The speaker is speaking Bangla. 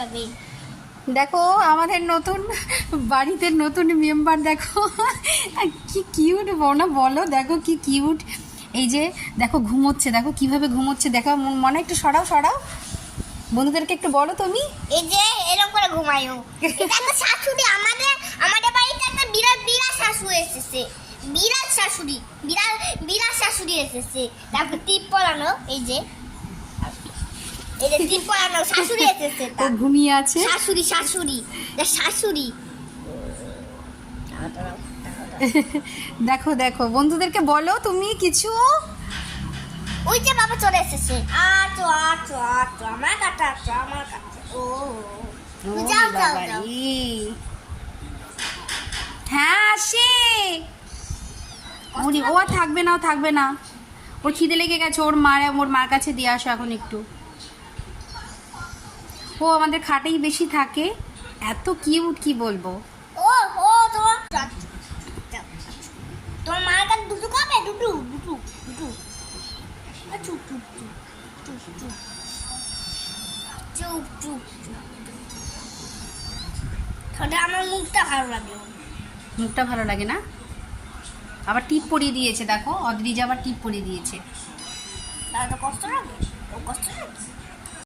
যাবে। দেখো আমাদের নতুন বাড়িতে নতুন মেম্বার, দেখো কি কিউট বলো বলো, দেখো কি কিউট। এই যে দেখো ঘুমোচ্ছে, দেখো কিভাবে ঘুমোচ্ছে, দেখো মনে একটু সরাও সরাও, বন্ধুদেরকে একটু বলো তুমি। এই যে এরকম করে ঘুমায়ও। এটা একটা শাশুড়ি, আমাদের আমাদের বাড়িতে একটা বিরাট বিরাট শাশুড়ি এসেছে। বিরাট শাশুড়ি, বিরাট বিরাট শাশুড়ি এসেছে। তারপর টিপ পরানো, এই যে টিপ পরানো শাশুড়ি এসেছে। ও ঘুমিয়ে আছে। শাশুড়ি শাশুড়ি শাশুড়ি। দেখো দেখো বন্ধুদেরকে বলো তুমি কিছু। ওই যে বাবা চলে এসেছে। আটো আটো আটো আমার কাছে, আটো আমার কাছে। ও যাও যাও যাও। হ্যাঁ আসে। ও আর থাকবে না, ও থাকবে না, ওর খিদে লেগে গেছে, ওর মার কাছে দিয়ে আসো এখন একটু। ও আমাদের খাটেই বেশি থাকে, এত কিউট কি বলবো। ও ও তোমার তোমার মার কাছে দুটো খাবে, দুটো দুটো দুটো। চুপ চুপ চুপ চুপ চুপ চুপ চুপ চুপ। তাহলে আমার মুখটা ভালো লাগে। মুখটা ভালো লাগে না, আবার টিপ পরিয়ে দিয়েছে, দেখো অদ্রিজা আবার টিপ পরিয়ে দিয়েছে। তাহলে তো কষ্ট লাগে, ও কষ্ট লাগে।